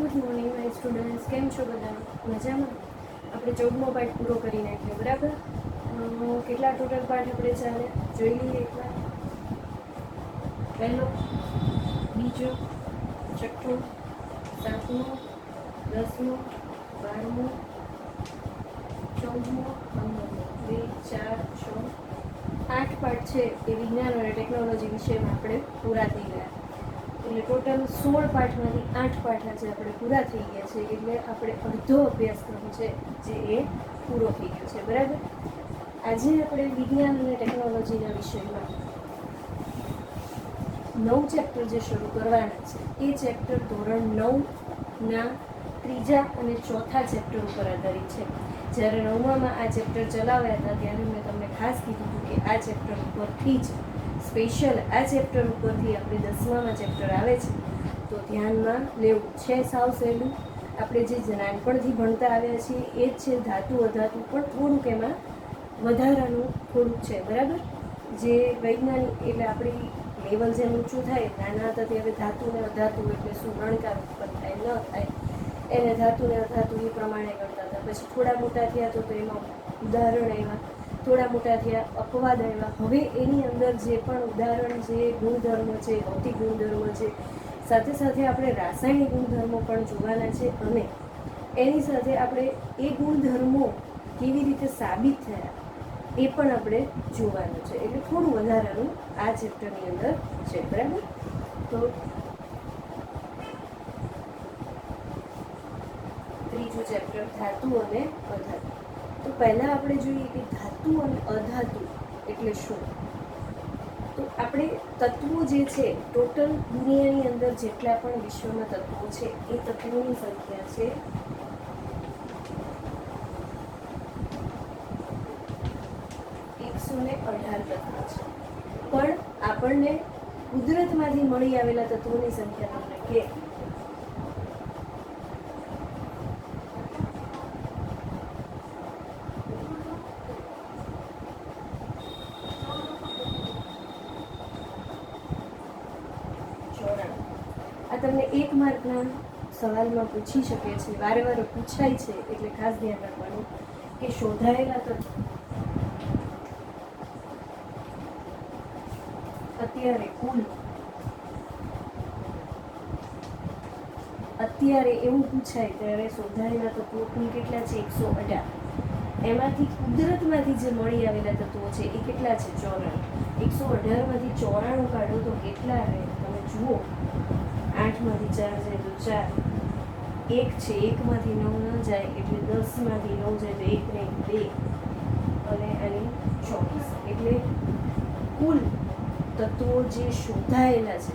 Good morning my students, કેમ છો બધા? મજામાં? આપણે 14મો પાઠ પૂરો કરી નાખ્યો, બરાબર? કેટલા ટોટલ પાઠ આપણે ચાલે જોઈ લઈએ એકવાર. પહેલો, બીજો, છઠ્ઠો, 7મો, 10મો, 12મો, 14મો, 15મો, 2, 4, 6, 8 પાઠ છે એ વિજ્ઞાન અને ટેકનોલોજી વિષયમાં આપણે પૂરા થઈ ગયા. એટલે ટોટલ 16 પાઠમાંથી 8 પાઠ આજે આપણે પૂરા થઈ ગયા છે. એટલે આપણે અડધો અભ્યાસક્રમ છે જે એ પૂરો થઈ ગયો છે, બરાબર? આજે આપણે વિજ્ઞાન અને ટેકનોલોજીના વિષયમાં 9 ચેપ્ટર જે શરૂ કરવાના છે એ ચેપ્ટર ધોરણ 9ના ત્રીજા અને ચોથા ચેપ્ટર ઉપર આધારિત છે. જ્યારે 9માં આ ચેપ્ટર ચલાવ્યા હતા ત્યારે મેં તમને ખાસ કીધું હતું કે આ ચેપ્ટર ઉપરથી જ સ્પેશિયલ આ ચેપ્ટર ઉપરથી આપણે 10માં ચેપ્ટર આવે છે તો ધ્યાનમાં લેવું છે. સાવ સહેલું, આપણે જે નાનપણથી ભણતા આવ્યા છીએ એ જ છે. ધાતુ અધાતુ પણ થોડુંક એમાં વધારાનું થોડુંક છે, બરાબર? જે વૈજ્ઞાનિક એટલે આપણી લેવલ જેમ ઊંચું થાય, નાના હતા ત્યારે ધાતુ ને અધાતુ એટલે શું ગણકાર ઉત્પન્ન થાય ન થાય એને ધાતુ ને અધાતુ એ પ્રમાણે ગણતા હતા. પછી થોડા મોટા થયા તો એમાં ઉદાહરણ આવ્યા, થોડા મોટા થયા અપવાદ આવ્યા. હવે એની અંદર જે પણ ઉદાહરણ છે, ગુણધર્મ છે, ભૌતિક ગુણધર્મ છે, સાથે સાથે આપણે રાસાયણિક ગુણધર્મો પણ જોવાના છે અને એની સાથે આપણે એ ગુણધર્મો કેવી રીતે સાબિત થયા એ પણ આપણે જોવાનું છે. એટલે થોડું વધારાનું આ ચેપ્ટરની અંદર છે, બરાબર? તો ત્રીજું ચેપ્ટર ધાતુ અને અધાતુ. તો પહેલાં આપણે જોઈએ કે ધાતુ અને અધાતુ એટલે શું. તો આપણે તત્વો જે છે ટોટલ દુનિયાની અંદર જેટલા પણ વિશ્વમાં તત્વો છે એ તત્વોની સંખ્યા છે 118 તત્વો છે. પણ આપણને કુદરતમાંથી મળી આવેલા તત્વોની સંખ્યા તમને કે આ તમને 1 માર્કના સવાલમાં પૂછી શકે છે, વારે વારે પૂછાય છે, એટલે ખાસ ધ્યાન રાખવાનું કે શોધાયેલા તત્વો અત્યારે એવું પૂછાય ત્યારે શોધાયેલા તત્વો કુલ કેટલા છે? 118. એમાંથી કુદરતમાંથી જે મળી આવેલા તત્વો છે એ કેટલા છે? 94. 118માંથી 94 કાઢો તો કેટલા રહે? તમે જુઓ, 8માંથી 4 જાય તો 4, 1 છે, 1માંથી 9 ન જાય એટલે 10માંથી 9 જાય તો 1 ને 2 અને આની 24. એટલે કુલ તત્વો જે શોધાયેલા છે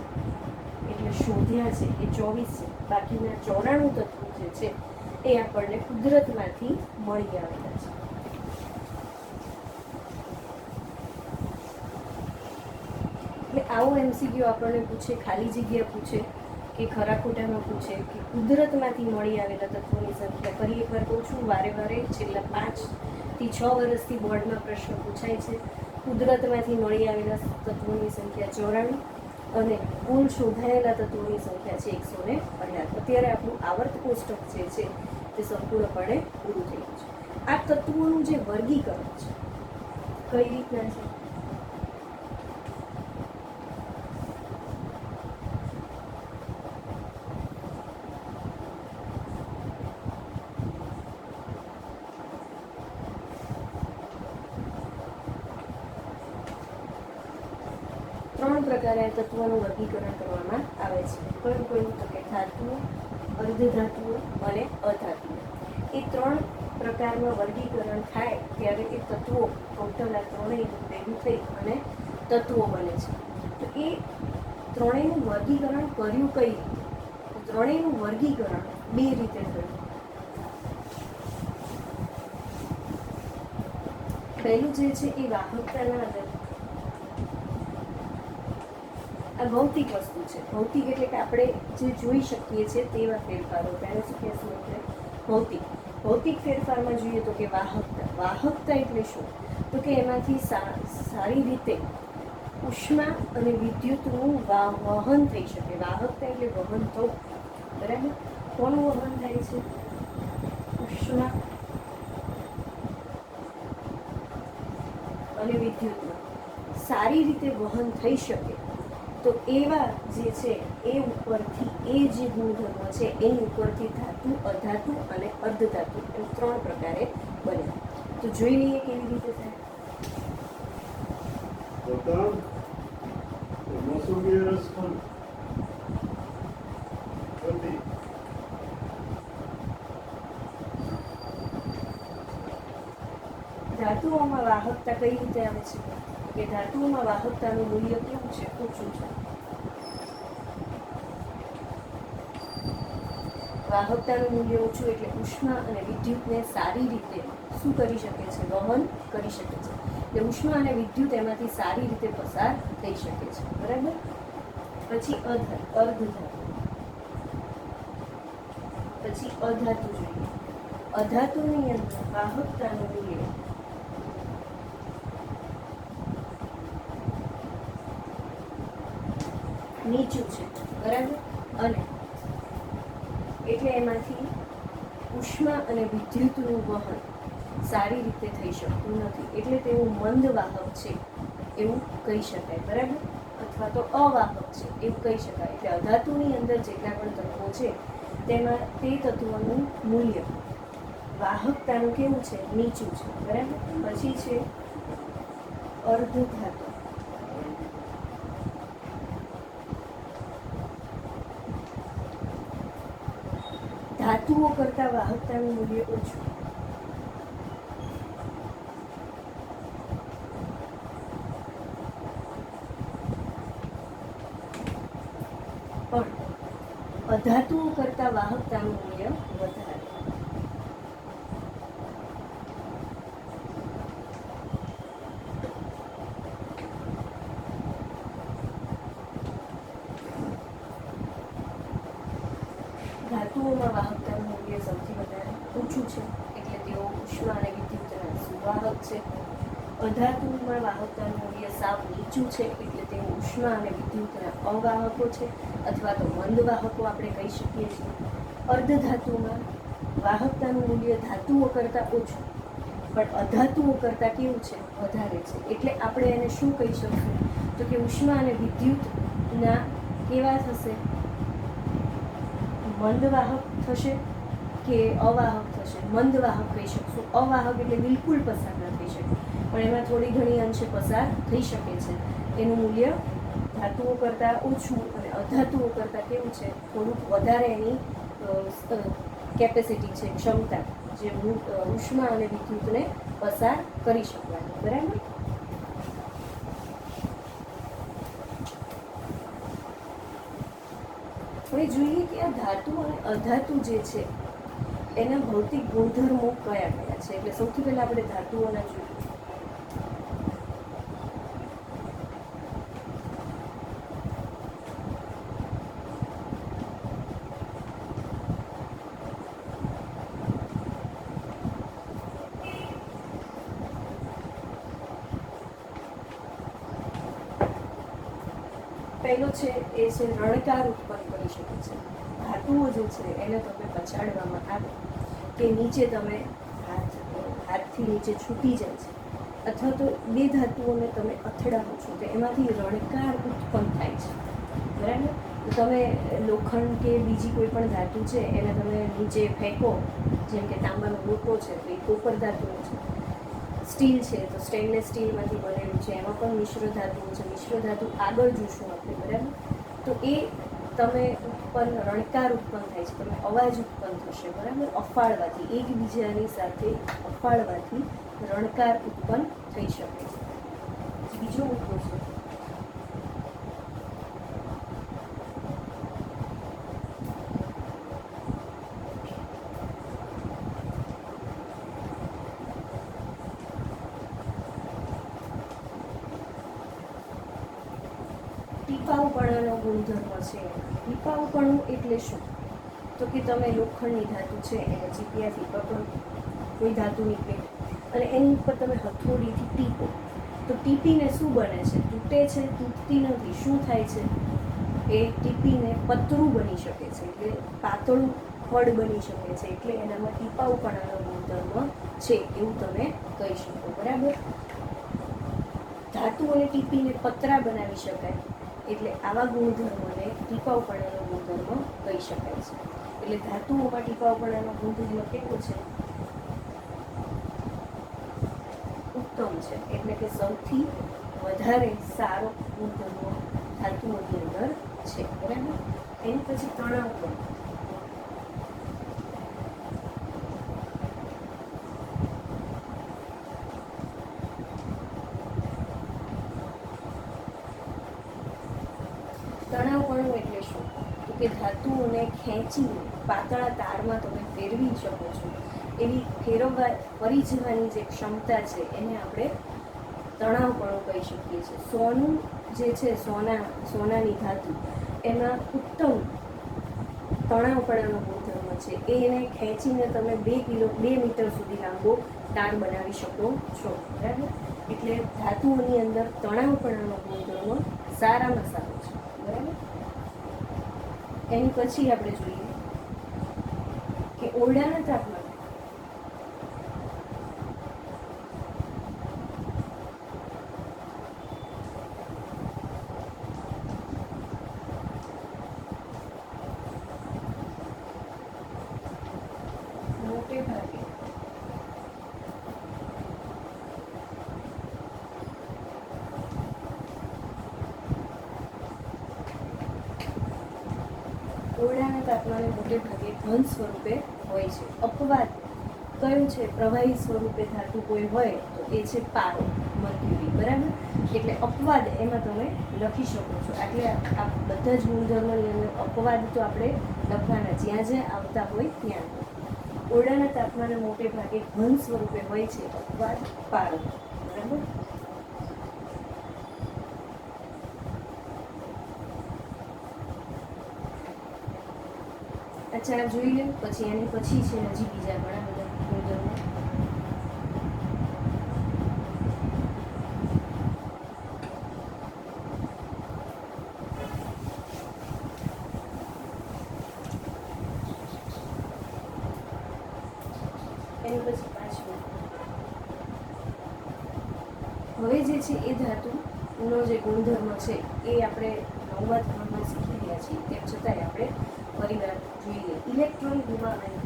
એટલે શોધ્યા છે એ 24 છે. બાકીના 94 તત્વો જે છે એ આપણને કુદરતમાંથી મળી આવેલા છે. એટલે આવો MCQ આપણને પૂછે, ખાલી જગ્યા પૂછે કે ખરા ખોટામાં પૂછે કે કુદરતમાંથી મળી આવેલા તત્વોની સંખ્યા. ફરી એકવાર કહું છું, વારે વારે છેલ્લા 5 થી 6 વર્ષથી બોર્ડમાં પ્રશ્ન પૂછાય છે. કુદરતમાંથી મળી આવેલા તત્વોની સંખ્યા 94 અને કુલ શોધાયેલા તત્વોની સંખ્યા છે 118. અત્યારે આપણું આવર્ત કોષ્ટક જે છે તે સંપૂર્ણપણે પૂરું થઈ ગયું છે. આ તત્વોનું જે વર્ગીકરણ છે કઈ રીતના છે? 3 પ્રકારે આ તત્વોનું વર્ગીકરણ કરવામાં આવે છે. કયું કયું? તો કે ધાતુઓ, અર્ધધાતુઓ અને અધાતુઓ. એ 3 પ્રકારમાં વર્ગીકરણ થાય ત્યારે એ તત્વો ટોટલ આ ત્રણેયનું ભેગું થઈ અને તત્વો બને છે. તો એ ત્રણેયનું વર્ગીકરણ કર્યું કઈ રીતે? ત્રણેયનું વર્ગીકરણ 2 રીતે થયું. પહેલું જે છે એ વાહકતાના આધારે. આ ભૌતિક વસ્તુ છે. ભૌતિક એટલે કે આપણે જે જોઈ શકીએ છીએ તેવા ફેરફારો. તેને શું કહેશું આપણે? ભૌતિક. ભૌતિક ફેરફારમાં જોઈએ તો કે વાહકતા. વાહકતા એટલે શું? તો કે એમાંથી સારી રીતે ઉષ્મા અને વિદ્યુતનું વહન થઈ શકે. વાહકતા એટલે વહન થવું, બરાબર? કોનું વહન થાય છે? ઉષ્મા અને વિદ્યુતમાં સારી રીતે વહન થઈ શકે તો એવા જે છે એ ઉપરથી એ જે ગુણધર્મ છે એની ઉપરથી ધાતુ, અધાતુ અને અર્ધધાતુ એમ 3 પ્રકારે બને. તો જોઈ લઈએ કેવી રીતે થાય. ધાતુઓમાં વાહકતા કઈ રીતે આવે છે કે ધાતુઓમાં વાહકતાનું મૂલ્ય કેવું છે? ઓછું છે. વાહકતાનું મૂલ્ય ઓછું એટલે ઉષ્મા અને વિદ્યુતને સારી રીતે શું કરી શકે છે? વહન કરી શકે છે. એટલે ઉષ્મા અને વિદ્યુત એમાંથી સારી રીતે પસાર થઈ શકે છે. બરાબર. પછી અર્ધધાતુ. પછી અધાતુ જોઈએ. અધાતુની અંદર વાહકતાનું મૂલ્ય નીચું છે. બરાબર. અને એટલે એમાંથી ઉષ્મા અને વિદ્યુતનું વહન સારી રીતે થઈ શકતું નથી. એટલે તેવું મંદ વાહક છે એવું કહી શકાય. બરાબર. અથવા તો અવાહક છે એવું કહી શકાય. એટલે અધાતુની અંદર જેટલા પણ તત્વો છે તેમાં તે તત્વોનું મૂલ્ય વાહકતાનું કેવું છે? નીચું છે. બરાબર. પછી છે અર્ધધાતુ. ધાતુઓ કરતા વાહકતાનું મૂલ્ય ઓછું. પણ અધાતુઓ કરતા વાહકતાનું મૂલ્ય વધારે. ધાતુઓમાં વાહકતાનું મૂલ્ય સૌથી વધારે ઓછું છે એટલે તેઓ ઉષ્મા અને વિદ્યુતના સુવાહક છે. અધાતુમાં વાહકતાનું મૂલ્ય સાવ નીચું છે એટલે તેઓ ઉષ્મા અને વિદ્યુતના અવાહકો છે અથવા તો મંદ વાહકો આપણે કહી શકીએ છીએ. અર્ધધાતુમાં વાહકતાનું મૂલ્ય ધાતુઓ કરતાં ઓછું પણ અધાતુઓ કરતાં કેવું છે? વધારે છે. એટલે આપણે એને શું કહી શકશું? તો કે ઉષ્મા અને વિદ્યુતના કેવા થશે? મંદવાહક થશે કે અવાહક થશે? મંદવાહક કહી શકશું. અવાહક એટલે બિલકુલ પસાર ન થઈ શકે પણ એમાં થોડી ઘણી અંશે પસાર થઈ શકે છે. એનું મૂલ્ય ધાતુઓ કરતાં ઓછું અને અધાતુઓ કરતાં કેવું છે? થોડુંક વધારે એની કેપેસિટી છે, ક્ષમતા, જે ઉષ્મા અને વિદ્યુતને પસાર કરી શકવાની. બરાબર. હવે જોઈએ કે આ ધાતુ અને અધાતુ જે છે એના ભૌતિક ગુણધર્મો કયા કયા છે. એટલે સૌથી પહેલા આપણે ધાતુઓના જોઈએ. પહેલો છે એ છે રણકાર ઉત્પન્ન કરી શકે છે. ધાતુઓ જે છે એને તમે પછાડવામાં આવે કે નીચે તમે હાથથી નીચે છૂટી જાય છે અથવા તો બે ધાતુઓને તમે અથડાવો છો તો એમાંથી રણકાર ઉત્પન્ન થાય છે. બરાબર. તો તમે લોખંડ કે બીજી કોઈ પણ ધાતુ છે એને તમે નીચે ફેંકો, જેમ કે તાંબાનો લોટો છે તો એ કોપર ધાતુઓ છે. સ્ટીલ છે તો સ્ટેનલેસ સ્ટીલમાંથી બનેલું છે, એમાં પણ મિશ્ર ધાતુઓ છે. મિશ્ર ધાતુ આગળ જોશું આપણે. બરાબર. તો એ તમે રણકાર ઉત્પન્ન થાય છે, તમે અવાજ ઉત્પન્ન થશે. બરાબર. અફાળવાથી, એકબીજાની સાથે અફાળવાથી રણકાર ઉત્પન્ન થઈ શકે છે. બીજો મુદ્દો છે ટીપાઉપણાનો ગુણધર્મ છે. ટીપાઉપણું એટલે શું? તો કે તમે લોખંડની ધાતુ છે એને ચીપિયાથી પકડો, કોઈ ધાતુની પેટ, અને એની ઉપર તમે હથોડીથી ટીપો તો ટીપીને શું બને છે? તૂટે છે? તૂટતી નથી. શું થાય છે? એ ટીપીને પતરું બની શકે છે, એટલે પાતળું પડ બની શકે છે, એટલે એનામાં ટીપાઉપણાનો ગુણધર્મ છે એવું તમે કહી શકો. બરાબર. ધાતુ અને ટીપીને પતરા બનાવી શકાય, એટલે આવા ગુણધર્મને ટીપાઉપણાનો ગુણધર્મ કહી શકાય છે. એટલે ધાતુઓમાં ટીપાઉપણાનો ગુણધર્મ કેવો છે? ઉત્તમ છે. એટલે કે સૌથી વધારે સારો ગુણધર્મ ધાતુઓની અંદર છે. બરાબર. એની પછી તણાવ પણ. તણાવપણું એટલે શું? તો કે ધાતુઓને ખેંચીને પાતળા તારમાં તમે ફેરવી શકો છો, એવી ફેરવવા ફરી જવાની જે ક્ષમતા છે એને આપણે તણાવપણું કહી શકીએ છીએ. સોનું જે છે, સોનાની ધાતુ, એમાં ઉત્તમ તણાવપણાનો ગુણધર્મ છે. એને ખેંચીને તમે 2 મીટર સુધી લાંબો તાર બનાવી શકો છો. બરાબર. એટલે ધાતુઓની અંદર તણાવપણાનો ગુણધર્મ સારામાં સારો છે. બરાબર. એની પછી આપણે જોઈએ કે ઓરડાના તાપમાને મોટે ભાગે ઓરડાના તાપમાને મોટે ભાગે ઘન સ્વરૂપે હોય છે. અપવાદ કયું છે? પ્રવાહી સ્વરૂપે ધાતુ કોઈ હોય તો એ છે પારો, મર્ક્યુરી. બરાબર. એટલે અપવાદ એમાં તમે લખી શકો છો. એટલે આ બધા જ ગુણધર્મોની અંદર અપવાદ તો આપણે લખવાના, જ્યાં જ્યાં આવતા હોય ત્યાં. ઓરડાના તાપમાને મોટે ભાગે ઘન સ્વરૂપે હોય છે અપવાદ, પારો. બરાબર. આ 4 જોઈ લે. પછી એની પછી છે હજી બીજા ઘણા બધા ગુણધર્મો. એની પછી પાછું હવે જે છે એ ધાતુનો જે ગુણધર્મ છે એ આપણે 9મા ધોરણમાં શીખી ગયા છીએ, તેમ છતાંય આપણે ફરીવાર જોઈએ. ઇલેક્ટ્રોન ગુમાવીને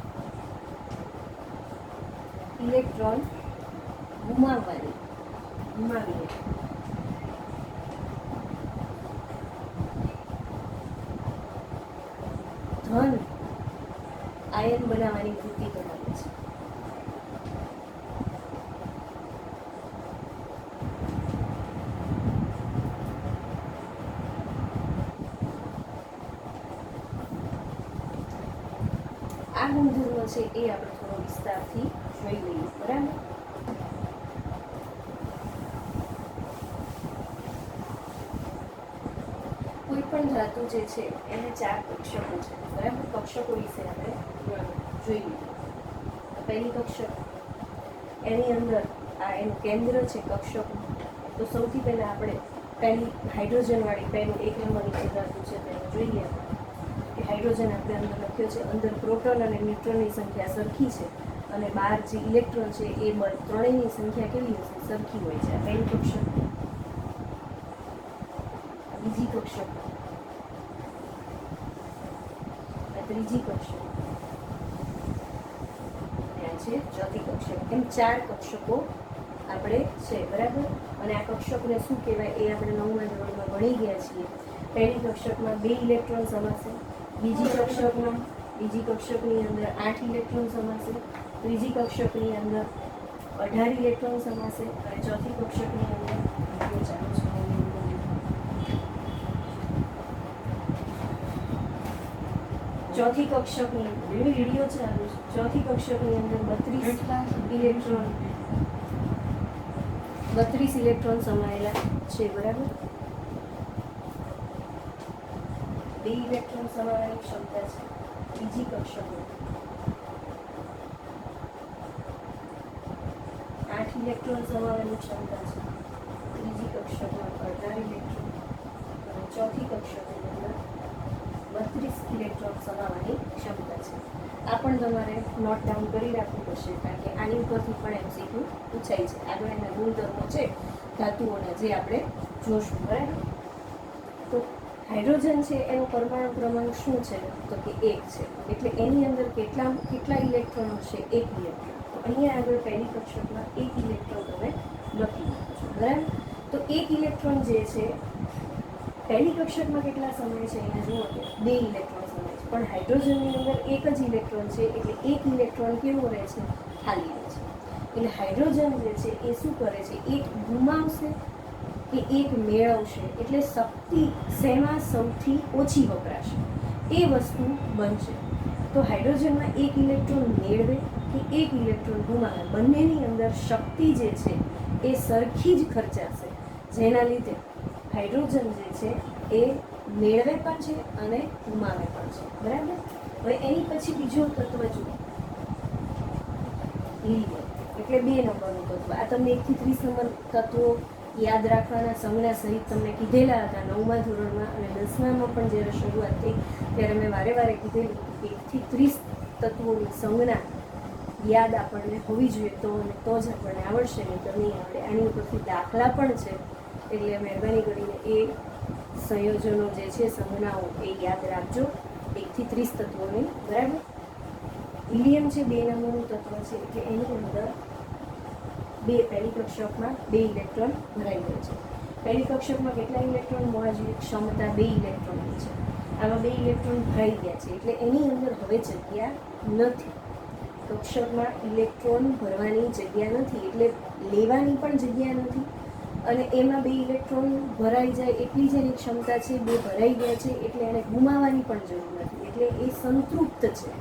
ધન આયન બનાવવાની વૃત્તિ ધરાવે છે. આ ગુણધર્મ છે એ આપણે થોડો વિસ્તારથી જોઈ લઈએ. બરાબર. કોઈ પણ ધાતુ જે છે એને 4 કક્ષકો છે. બરાબર. કક્ષકો વિશે આપણે જોઈ લઈએ. પહેલી કક્ષક, એની અંદર આ એનું કેન્દ્ર છે કક્ષકનું. તો સૌથી પહેલા આપણે પહેલી હાઇડ્રોજનવાળી પહેલું 1 નંબરની જે ધાતુ છે તેને જોઈએ. હાઇડ્રોજન આપણે અંદર લખ્યો છે. અંદર પ્રોટોન અને ન્યુટ્રોનની સંખ્યા સરખી છે, અને બહાર જે ઇલેક્ટ્રોન છે એ ત્રણેયની સંખ્યા કેવી હશે? સરખી હોય છે. આ પહેલી કક્ષક. બીજી કક્ષક, આ ત્રીજી કક્ષક, આ છે ચોથી કક્ષક. એમ 4 કક્ષકો આપણે છે. બરાબર. અને આ કક્ષકને શું કહેવાય એ આપણે 9મા ધોરણમાં ભણી ગયા છીએ. પહેલી કક્ષકમાં 2 ઇલેક્ટ્રોન સમાશે. બીજી કક્ષકની અંદર 8 ઇલેક્ટ્રોન સમાશે. ત્રીજી કક્ષકની અંદર 18 ઇલેક્ટ્રોન સમાશે. અને ચોથી કક્ષકની અંદર ચોથી કક્ષકની વિડીયો ચાલુ છે. ચોથી કક્ષકની અંદર 32 ઇલેક્ટ્રોન સમાયેલા છે. બરાબર. 2 ઇલેક્ટ્રોન સમાવવાની ક્ષમતા છે બીજી કક્ષકમાં. 8 ઇલેક્ટ્રોન સમાવવાની ક્ષમતા છે ત્રીજી કક્ષકમાં. 18 ઇલેક્ટ્રોન. અને ચોથી કક્ષકની અંદર 32 31 ઇલેક્ટ્રોન સમાવવાની ક્ષમતા છે. આ પણ તમારે નોટ ડાઉન કરી રાખવું પડશે, કારણ કે આની ઉપરથી પણ એમસીક્યુ પૂછાય છે. આગળ એના ગુણધર્મો છે ધાતુઓના, જે આપણે જોશું. બરાબર. તો હાઇડ્રોજન છે એનો પરમાણુ ક્રમાંક શું છે? તો કે 1 છે. એટલે એની અંદર કેટલા ઇલેક્ટ્રોન હશે? 1 ઇલેક્ટ્રોન. તો અહીંયા આગળ પહેલી કક્ષકમાં 1 ઇલેક્ટ્રોન તમે લખી નાખો છો. બરાબર. તો 1 ઇલેક્ટ્રોન જે છે પહેલી કક્ષકમાં કેટલા સમય છે? અહીંયા જુઓ કે 2 ઇલેક્ટ્રોન સમય છે, પણ હાઇડ્રોજનની અંદર 1 જ ઇલેક્ટ્રોન છે, એટલે 1 ઇલેક્ટ્રોન કેવો રહે છે? ખાલી રહે છે. એટલે હાઇડ્રોજન જે છે એ શું કરે છે? એક ગુમાવશે કે એક મેળવશે? એટલે શક્તિ શેમાં સૌથી ઓછી વપરાશે એ વસ્તુ બનશે. તો હાઇડ્રોજનમાં 1 ઇલેક્ટ્રોન મેળવે કે 1 ઇલેક્ટ્રોન ગુમાવે, બંનેની અંદર શક્તિ જે છે એ સરખી જ ખર્ચાશે, જેના લીધે હાઇડ્રોજન જે છે એ મેળવે પણ છે અને ગુમાવે પણ છે. બરાબર. હવે એની પછી બીજો તત્વ જુઓ, હિલિયમ. એટલે 2 નંબરનું તત્વ. આ તમને 1 થી 30 નંબર તત્વો યાદ રાખવાના સંજ્ઞા સહિત તમને કીધેલા હતા 9મા ધોરણમાં, અને 10મામાં પણ જ્યારે શરૂઆત થઈ ત્યારે મેં વારે વારે કીધેલું કે 1 થી 30 તત્વોની સંજ્ઞા યાદ આપણને હોવી જોઈએ, તો જ આપણને આવડશે, નહીં તો નહીં આવડે. આની ઉપરથી દાખલા પણ છે, એટલે મહેરબાની કરીને એ સંયોજનો જે છે, સંજ્ઞાઓ એ યાદ રાખજો 1 થી 30 તત્વોની. બરાબર. હિલિયમ છે 2 નંબરનું તત્વ છે, એટલે એની અંદર પહેલી કક્ષકમાં 2 ઇલેક્ટ્રોન ભરાઈ ગયો છે. પહેલી કક્ષકમાં કેટલા ઇલેક્ટ્રોન હોવા જોઈએ? ક્ષમતા 2 ઇલેક્ટ્રોનની છે. આમાં 2 ઇલેક્ટ્રોન ભરાઈ ગયા છે, એટલે એની અંદર હવે જગ્યા નથી. કક્ષકમાં ઇલેક્ટ્રોન ભરવાની જગ્યા નથી, એટલે લેવાની પણ જગ્યા નથી, અને એમાં 2 ઇલેક્ટ્રોન ભરાઈ જાય એટલી જ એની ક્ષમતા છે. 2 ભરાઈ ગયા છે, એટલે એને ગુમાવવાની પણ જરૂર નથી, એટલે એ સંતૃપ્ત છે.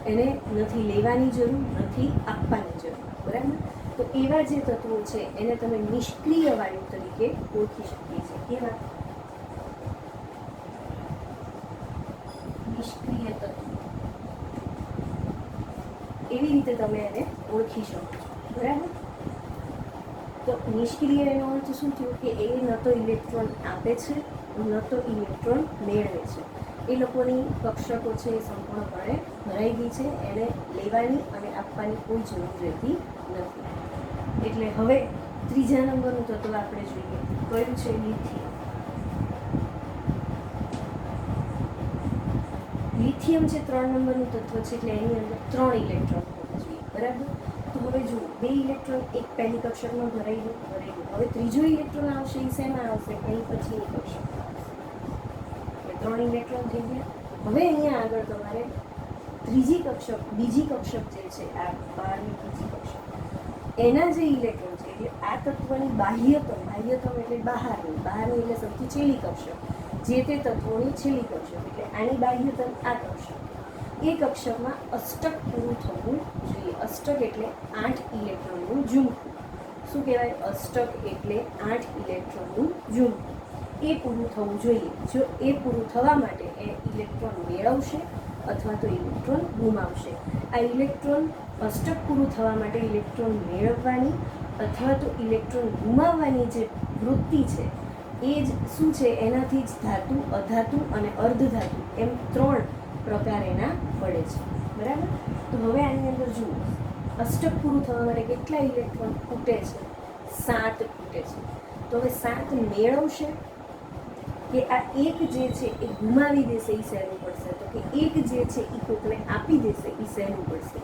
એને નથી લેવાની જરૂર, નથી આપવાની જરૂર. બરાબર. તો એવા જે તત્વો છે એને તમે નિષ્ક્રિય વાયુ તરીકે ઓળખી શકીએ છીએ. કેવા? નિષ્ક્રિય તત્વો. એવી રીતે તમે એને ઓળખી શકો છો. બરાબર. તો નિષ્ક્રિય એનો અર્થ શું થયો? કે એ ન તો ઇલેક્ટ્રોન આપે છે, ન તો ઇલેક્ટ્રોન મેળવે છે. એ લોકોની કક્ષકો છે એ સંપૂર્ણપણે ભરાઈ ગઈ છે, એને લેવાની અને આપવાની કોઈ જરૂર રહેતી નથી. એટલે હવે 3જા નંબરનું તત્વ આપણે જોઈએ, કયું છે? લિથિયમ. લિથિયમ છે 3 નંબરનું તત્વ છે, એટલે એની અંદર 3 ઇલેક્ટ્રોન હોવા જોઈએ. બરાબર. તો હવે જુઓ, 2 ઇલેક્ટ્રોન એક પહેલી કક્ષકમાં ભરાઈ ગયું. હવે ત્રીજો ઇલેક્ટ્રોન આવશે, એ શેમાં આવશે? એની પછીની કક્ષકમાં આવશે. એટલે 3 ઇલેક્ટ્રોન થઈ ગયા. હવે અહીંયા આગળ તમારે બીજી કક્ષક જે છે, આ 12ની બીજી કક્ષક, એના જે ઇલેક્ટ્રોન છે, એટલે આ તત્વની બાહ્યતમ એટલે બહારની એટલે સૌથી છેલ્લી કક્ષક, જે તે તત્વોની છેલ્લી કક્ષક, એટલે આની બાહ્યતમ આ કક્ષક. એ કક્ષકમાં અષ્ટક પૂરું થવું જોઈએ. અષ્ટક એટલે 8 ઇલેક્ટ્રોનનું ઝુમખું. શું કહેવાય? અષ્ટક એટલે 8 ઇલેક્ટ્રોનનું ઝુમખું. એ પૂરું થવું જોઈએ. જો એ પૂરું થવા માટે એ ઇલેક્ટ્રોન મેળવશે અથવા તો ઇલેક્ટ્રોન ગુમાવશે. આ ઇલેક્ટ્રોન અષ્ટક પૂરું થવા માટે ઇલેક્ટ્રોન મેળવવાની અથવા તો ઇલેક્ટ્રોન ગુમાવવાની જે વૃત્તિ છે, એ જ શું છે? એનાથી જ ધાતુ, અધાતુ અને અર્ધધાતુ એમ 3 પ્રકાર એના પડે છે. બરાબર. તો હવે આની અંદર જુઓ, અષ્ટક પૂરું થવા માટે કેટલા ઇલેક્ટ્રોન ખૂટે છે? 7 ખૂટે છે. તો હવે 7 મેળવશે કે આ એક જે છે એ ગુમાવી દેશે? એ સહેલું પડશે. તો કે એક જે છે એ કોકને આપી દેશે? એ સહેલું પડશે.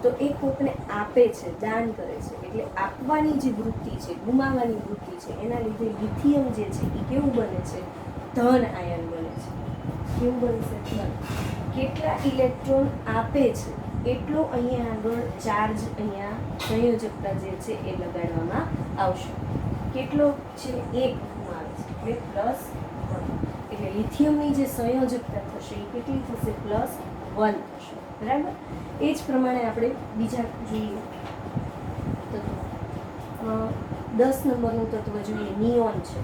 તો એ કોકને આપે છે, દાન કરે છે, એટલે આપવાની જે વૃત્તિ છે, ગુમાવવાની વૃત્તિ છે, એના લીધે લિથિયમ જે છે એ કેવું બને છે? ધન આયન બને છે. કેવું બનશે? ધન. કેટલા ઇલેક્ટ્રોન આપે છે એટલો અહીંયા આગળ ચાર્જ, અહીંયા સંયોજકતા જે છે એ લગાડવામાં આવશે. કેટલો છે? 1 ગુમાવે છે, એટલે +1. એટલે લિથિયમની જે સંયોજકતા થશે એ કેટલી થશે? +1 થશે. બરાબર. એ જ પ્રમાણે આપણે બીજા જોઈએ તત્વ. 10 નંબરનું તત્વ જોઈએ, નિયોન છે.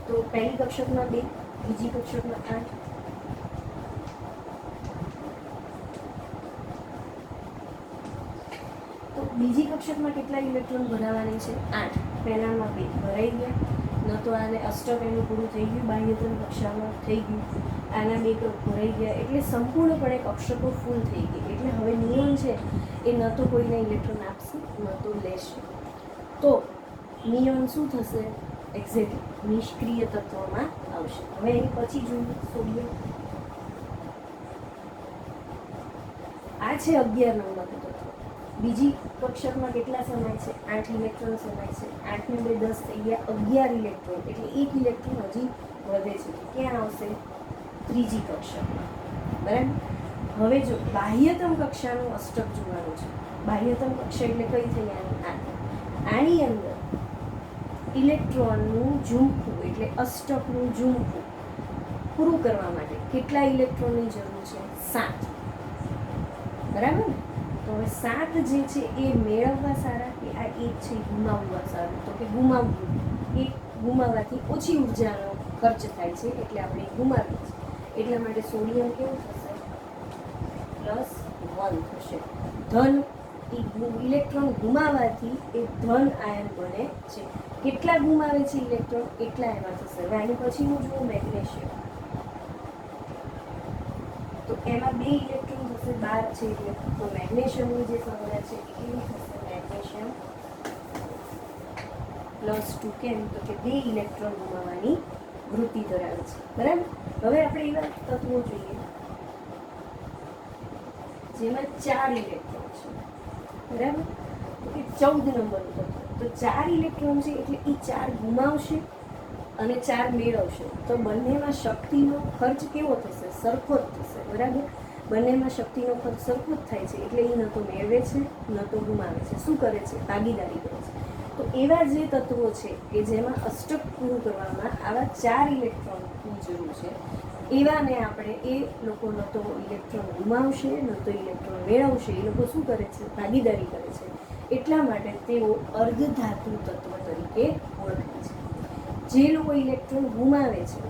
તો પહેલી કક્ષકમાં 2, બીજી કક્ષકમાં 8. તો બીજી કક્ષકમાં કેટલા ઇલેક્ટ્રોન ભરાવાની છે? 8. પહેલામાં 2 ભરાઈ ગયા. ન તો આને અષ્ટક એનું પૂરું થઈ ગયું, બાહ્યતમ કક્ષામાં થઈ ગયું, આના 2 કપ ભરાઈ ગયા, એટલે સંપૂર્ણપણે કક્ષકો ફૂલ થઈ ગઈ. એટલે હવે નિયોન છે એ ન તો કોઈને ઇલેક્ટ્રોન આપશે ન તો લેશે. તો નિયોન શું થશે? એક્ઝેક્ટલી નિષ્ક્રિય તત્વમાં આવશે. હવે એની પછી જોઈએ સોડિયમ. આ છે 11 નંબરનું તત્વ. બીજી કક્ષકમાં કેટલા સમાય છે? 8 ઇલેક્ટ્રોન સમાય છે. 8 ને 2 10 થઈ ગયા, 11 ઇલેક્ટ્રોન, એટલે 1 ઇલેક્ટ્રોન હજી વધે છે. ક્યાં આવશે? ત્રીજી કક્ષકમાં. બરાબર. હવે જો બાહ્યતમ કક્ષાનું અષ્ટક જોવાનું છે. બાહ્યતમ કક્ષા એટલે કઈ થઈ? આની અંદર ઇલેક્ટ્રોનનું ઝુમખું એટલે અષ્ટકનું ઝુમખું પૂરું કરવા માટે કેટલા ઇલેક્ટ્રોનની જરૂર છે? 7. બરાબર ને? તો હવે 7 જે છે એ મેળવવા સારા કે આ 1 છે ગુમાવવા સારું? તો કે ગુમાવવું. એક ગુમાવવાથી ઓછી ઉર્જાનો ખર્ચ થાય છે, એટલે આપણે ગુમાવીએ છીએ. એટલા માટે સોડિયમ કેવું થશે? +1 થશે. ધન ઇલેક્ટ્રોન ગુમાવવાથી એ ધન આયન બને છે. કેટલા ગુમાવે છે ઇલેક્ટ્રોન એટલા એમાં થશે. હવે આની પછીનું જુઓ મેગ્નેશિયમ. તો એમાં 2 ઇલેક્ટ્રોન થશે, 12 છે એટલે. તો મેગ્નેશિયમની જે સંખ્યા છે એ કેવી થશે? મેગ્નેશિયમ +2. કેમ? તો કે 2 ઇલેક્ટ્રોન ગુમાવવાની વૃત્તિ ધરાવે છે. બરાબર. હવે આપણે એવા તત્વો જોઈએ જેમાં 4 ઇલેક્ટ્રોન છે. બરાબર. તો કે 14 નંબરનું તત્વ. તો 4 ઇલેક્ટ્રોન છે એટલે એ 4 ગુમાવશે અને 4 મેળવશે. તો બંનેમાં શક્તિનો ખર્ચ કેવો થશે? સરખો જ થશે. બરાબર. બંનેમાં શક્તિનો ખર્ચ સરખો જ થાય છે, એટલે એ ન તો મેળવે છે ન તો ગુમાવે છે. શું કરે છે? ભાગીદારી કરે છે. તો એવા જે તત્વો છે કે જેમાં અષ્ટક પૂરું કરવામાં આવા 4 ઇલેક્ટ્રોનની જરૂર છે, એવાને આપણે એ લોકો ન તો ઇલેક્ટ્રોન ગુમાવશે ન તો ઇલેક્ટ્રોન મેળવશે. એ લોકો શું કરે છે? ભાગીદારી કરે છે. એટલા માટે તેઓ અર્ધધાતુ તત્વ તરીકે ઓળખાય છે. જે લોકો ઇલેક્ટ્રોન ગુમાવે છે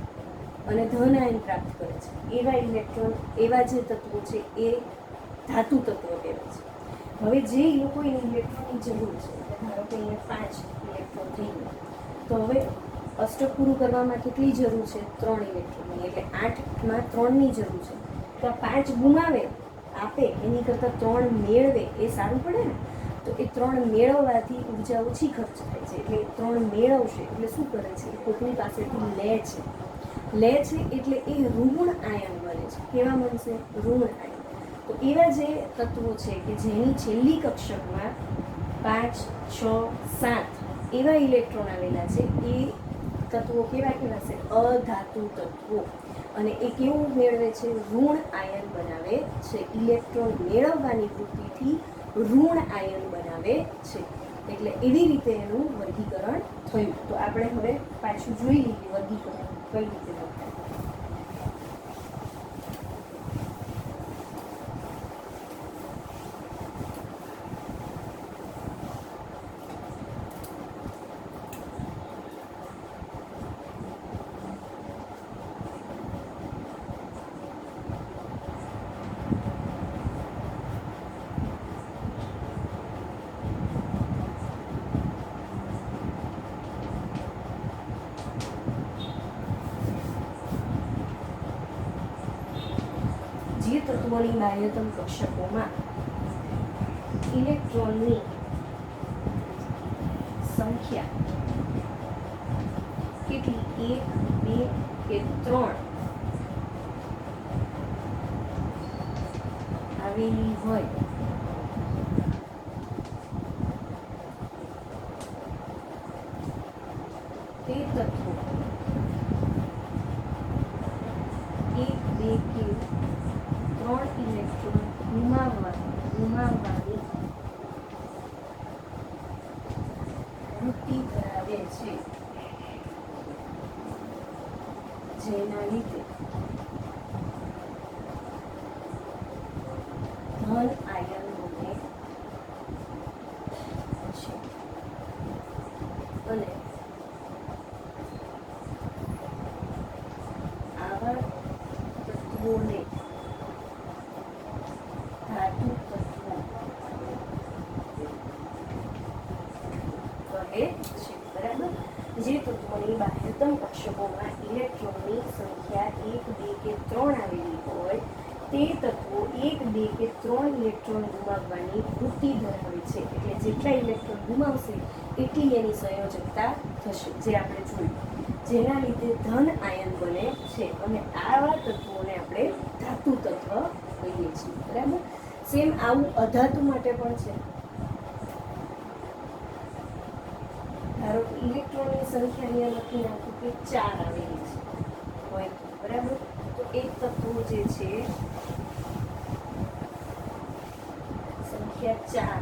અને ધન આયન પ્રાપ્ત કરે છે, એવા ઇલેક્ટ્રોન, એવા જે તત્વો છે એ ધાતુ તત્વ કહેવાય છે. હવે જે લોકોને ઇલેક્ટ્રોનની જરૂર છે, ધારો કે અહીંયા 5 ઇલેક્ટ્રોન થઈ ગયા, તો હવે અષ્ટક પૂરું કરવામાં કેટલી જરૂર છે? 3 ઇલેક્ટ્રોનની. એટલે 8માં 3ની જરૂર છે. તો આ 5 ગુમાવે આપે એની કરતાં 3 મેળવે એ સારું પડે ને? તો એ 3 મેળવવાથી ઉર્જા ઓછી ખર્ચ થાય છે. એટલે 3 મેળવશે એટલે શું કરે છે? કોઈની પાસેથી લે છે. લે છે એટલે એ ઋણ આયન બને છે. કેવા બનશે? ઋણ આયન. તો એવા જે તત્વો છે કે જેની છેલ્લી કક્ષકમાં 5, 6, 7 એવા ઇલેક્ટ્રોન આવેલા છે, એ તત્વો કેવા કહેવાશે? અધાતુ તત્વો. અને એ કેવું મેળવે છે? ઋણ આયન બનાવે છે. ઇલેક્ટ્રોન મેળવવાની વૃત્તિથી ઋણ આયન બનાવે છે. એટલે એવી રીતે એનું વર્ગીકરણ થયું. તો આપણે હવે પાછું જોઈ લઈએ વર્ગીકરણ કઈ રીતે થાય. જે તત્વોની બાહ્યતમ કક્ષકોમાં ઇલેક્ટ્રોનની સંખ્યા કેટલી? 1, 2 કે 3 આવેલી હોય તે તત્વો 1, 2 કે 3 ઇલેક્ટ્રોન ગુમાવવાની વૃત્તિ ધરાવે છે, જેના લીધે ધન આયન બને છે. અને આવા તત્વોને ધાતુ તત્વો કહે છે. બરાબર. જે તત્વોની તત્વોમાં ઇલેક્ટ્રોનની સંખ્યા 1, 2 કે 3 આવેલી હોય તે તત્વો 1, 2 કે 3 ઇલેક્ટ્રોન ગુમાવવાની વૃત્તિ ધરાવે છે. એટલે જેટલા ઇલેક્ટ્રોન ગુમાવશે એટલી એની સંયોજકતા થશે, જે આપણે જોયું, જેના લીધે ધન આયન બને છે. અને આવા તત્વોને આપણે ધાતુ તત્વ કહીએ છીએ. બરાબર. સેમ આવું અધાતુ માટે પણ છે. ધારો કે ઇલેક્ટ્રોનની સંખ્યા અહીંયા લખી નાખું કે 4 આવેલી છે હોય, બરાબર. તો એક તત્વો જે છે સંખ્યા 4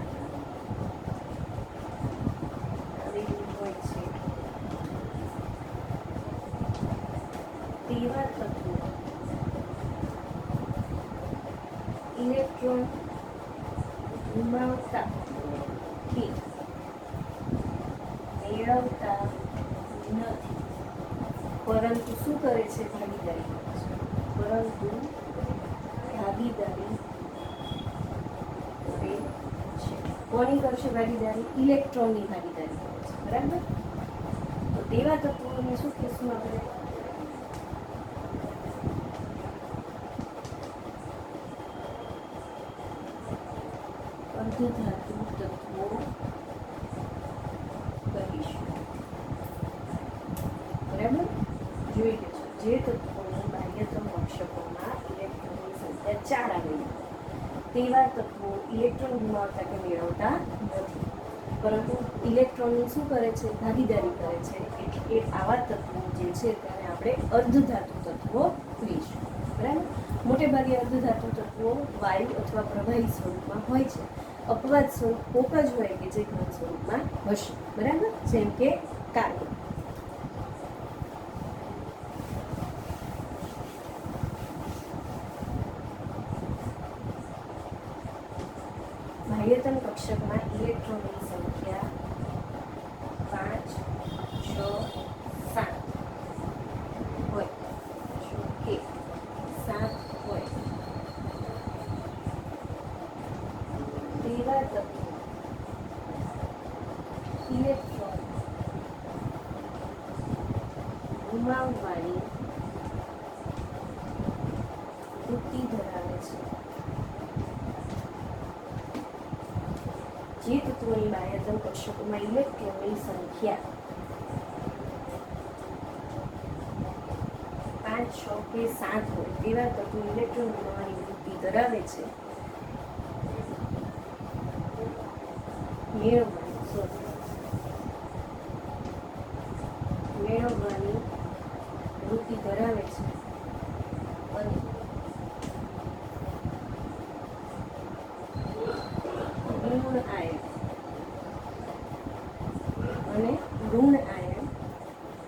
આવેલી હોય છે તેવા તત્વો ઇલેક્ટ્રોન ગુમાવતા કે મેળવતા નથી, પરંતુ શું કરે છે? ભાગીદારી કરે છે. પરંતુ ભાગીદારી કરે છે. કોની કરશે ભાગીદારી? ઇલેક્ટ્રોનની ભાગીદારી કરે છે. બરાબર. તો તેવા તત્વોને શું કહેશું આપણે? અર્ધધાતુ તત્વો કહીશું. બરાબર. જોઈ લેજો, જે તત્વોની બાહ્યતમ કક્ષકોમાં ઇલેક્ટ્રોનની સંખ્યા 4 આવેલી તેવા તત્વો ઇલેક્ટ્રોન ગુમાવતા કે મેળવતા નથી, પરંતુ ઇલેક્ટ્રોનની શું કરે છે? ભાગીદારી કરે છે. એટલે આવા તત્વો જે છે તેને આપણે અર્ધધાતુ તત્વો કહીશું. બરાબર. મોટે ભાગે અર્ધધાતુ તત્વો વાયુ અથવા પ્રવાહી સ્વરૂપમાં હોય છે. અપવાદ સ્વરૂપ કોક જ હોય કે જે ઘન સ્વરૂપમાં હશે. બરાબર. જેમ કે કાર્બન. બાહ્યતમ કક્ષકમાં ઇલેક્ટ્રોનની સંખ્યા 5, 6, 7 હોય. જો કે 7 હોય તેવા તત્વો ઇલેક્ટ્રોન ગુમાવવાની વૃત્તિ ધરાવે છે. જે તત્વોની બાહ્યતમ કક્ષકોમાં ઇલેક્ટ્રોનની સંખ્યા 5, 6 કે 7 હોય તેવા તત્વો ઇલેક્ટ્રોન ગુમાવવાની વૃત્તિ ધરાવે છે. મેળવવાની વૃત્તિ ધરાવે છે અને ઋણ આયન અને ઋણ આયન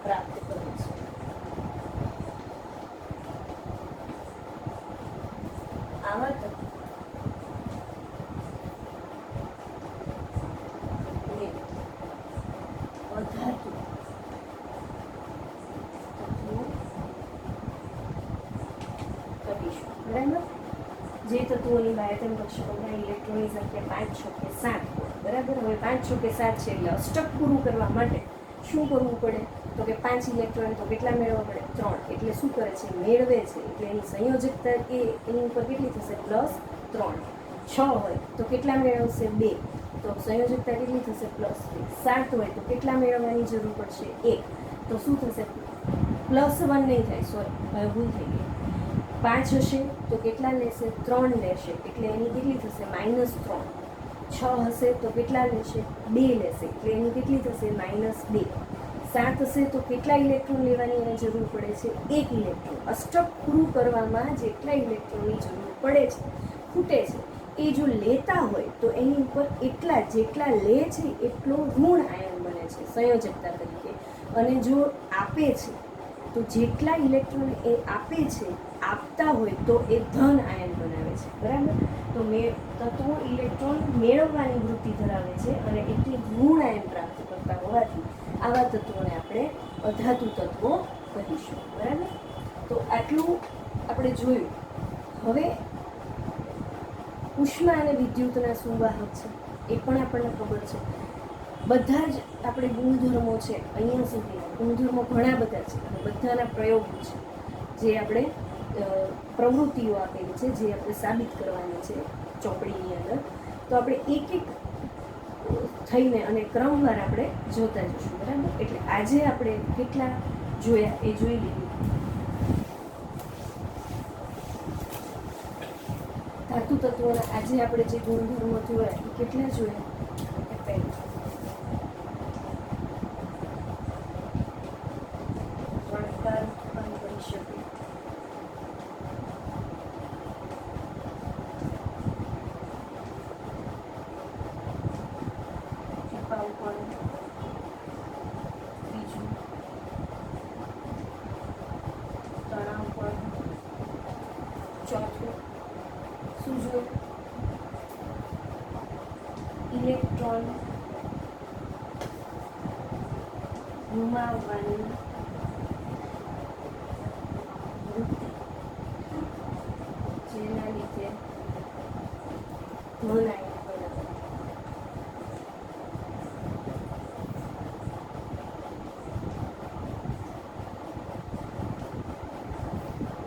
પ્રાપ્ત કરે છે. આવા તત્વો અધાતુ તત્વો કહીશું. બરાબર. જે તત્વોની બાહ્યતમ કક્ષકોમાં ઇલેક્ટ્રોનની સંખ્યા 5, 6 કે 7 હોય. બરાબર. હવે 5, 6 કે 7 છે એટલે અષ્ટક પૂરું કરવા માટે શું કરવું પડે? તો કે 5 ઇલેક્ટ્રોન તો કેટલા મેળવવા પડે? 3. એટલે શું કરે છે? મેળવે છે. એટલે એની સંયોજકતા એની ઉપર કેટલી થશે? +3. 6 હોય તો કેટલા મેળવશે? 2. તો સંયોજકતા કેટલી થશે? +2. 7 હોય તો કેટલા મેળવવાની જરૂર પડશે? 1. તો શું થશે? +1 નહીં થાય, સોરી, હવે ભૂલ થઈ ગઈ. 5 હશે તો કેટલા લેશે? 3 લેશે. એટલે એની કેટલી થશે? -3. 6 હશે તો કેટલા લેશે? 2 લેશે. એટલે એની કેટલી થશે? -2. 7 હશે તો કેટલા ઇલેક્ટ્રોન લેવાની એને જરૂર પડે છે? 1 ઇલેક્ટ્રોન. અષ્ટક પૂરું કરવામાં જેટલા ઇલેક્ટ્રોનની જરૂર પડે છે, ખૂટે છે, એ જો લેતા હોય તો એની ઉપર એટલા જેટલા લે છે એટલો ઋણ આયન બને છે સંયોજકતા તરીકે. અને જો આપે છે તો જેટલા ઇલેક્ટ્રોન એ આપે છે, આપતા હોય તો એ ધન આયન બનાવે છે. બરાબર. તો તત્વો ઇલેક્ટ્રોન મેળવવાની વૃત્તિ ધરાવે છે અને એટલી ઋણ આયન પ્રાપ્ત કરતા હોવાથી આવા તત્વોને આપણે અધાતુ તત્વો કહીશું. બરાબર. તો આટલું આપણે જોયું. હવે ઉષ્મા અને વિદ્યુતના શું વાહક છે એ પણ આપણને ખબર છે. બધા જ આપણે ગુણધર્મો છે અહીંયા સુધીના ગુણધર્મો ઘણા બધા છે અને બધાના પ્રયોગો છે જે આપણે પ્રવૃત્તિઓ આપેલી છે જે આપણે સાબિત કરવાની છે ચોપડીની અંદર. તો આપણે એક એક થઈને અને ક્રમવાર આપણે જોતા જઈશું, બરાબર. એટલે આજે આપણે કેટલા જોયા એ જોઈ લીધું. ધાતુ તત્વોના આજે આપણે જે ગુણધર્મો જોયા એ કેટલા જોયા? એ પહેલું વળકાર ઉત્પન્ન કરી શકે, ટીપાઉપણ, બીજું તણાવપણ, ચોથું સૂઝો, ઇલેક્ટ્રોન ગુમાવવાની વૃત્તિ જેના લીધે ધન આયન બને.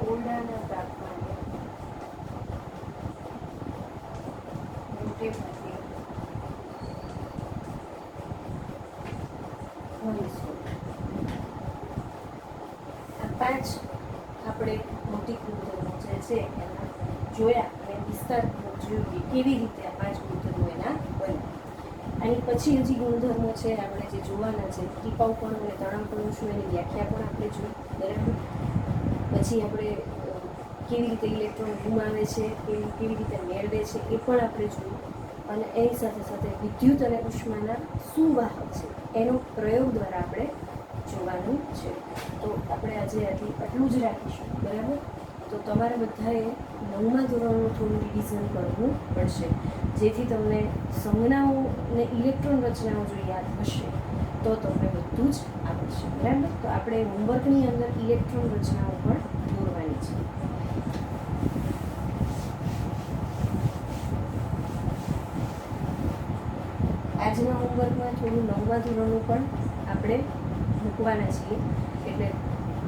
ઓરડાના તાપમાને મોટે ભાગે આ 5 આપણે મોટી ગુણધર્મો જે છે એના જોયા અને વિસ્તારપૂર્વક જોયું કે કેવી રીતે આ 5 ગુણધર્મો એના બને. આની પછી હજી ગુણધર્મો છે આપણે જે જોવાના છે, ટીપાઉપણું અને તણાવપણું શું એની વ્યાખ્યા પણ આપણે જોઈ, બરાબર. પછી આપણે કેવી રીતે ઇલેક્ટ્રોન ગુમાવે છે, કેવી રીતે મેળવે છે એ પણ આપણે જોયું. અને એની સાથે સાથે વિદ્યુત અને ઉષ્માના શું વાહક છે એનો પ્રયોગ દ્વારા આપણે જોવાનું છે. તો આપણે આજે આટલું જ રાખીશું, બરાબર. તો તમારે બધાએ 9મા ધોરણનું થોડું રિવિઝન કરવું પડશે, જેથી તમને સંજ્ઞાઓ અને ઇલેક્ટ્રોન રચનાઓ જો યાદ હશે તો તમને બધું જ આવડશે, બરાબર. તો આપણે હોમવર્કની અંદર ઇલેક્ટ્રોન રચનાઓ પણ દોરવાની છે. આજના હોમવર્કમાં થોડું 9મા ધોરણનું પણ આપણે મૂકવાના છીએ, એટલે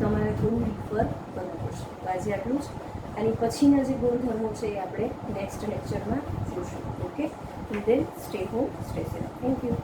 તમારે થોડું રિફર કરવું પડશે. તો આજે આટલું જ. આની પછીના જે ગુણધર્મો છે એ આપણે નેક્સ્ટ લેક્ચરમાં જોઈશું. Okay, then stay home, stay safe. Thank you.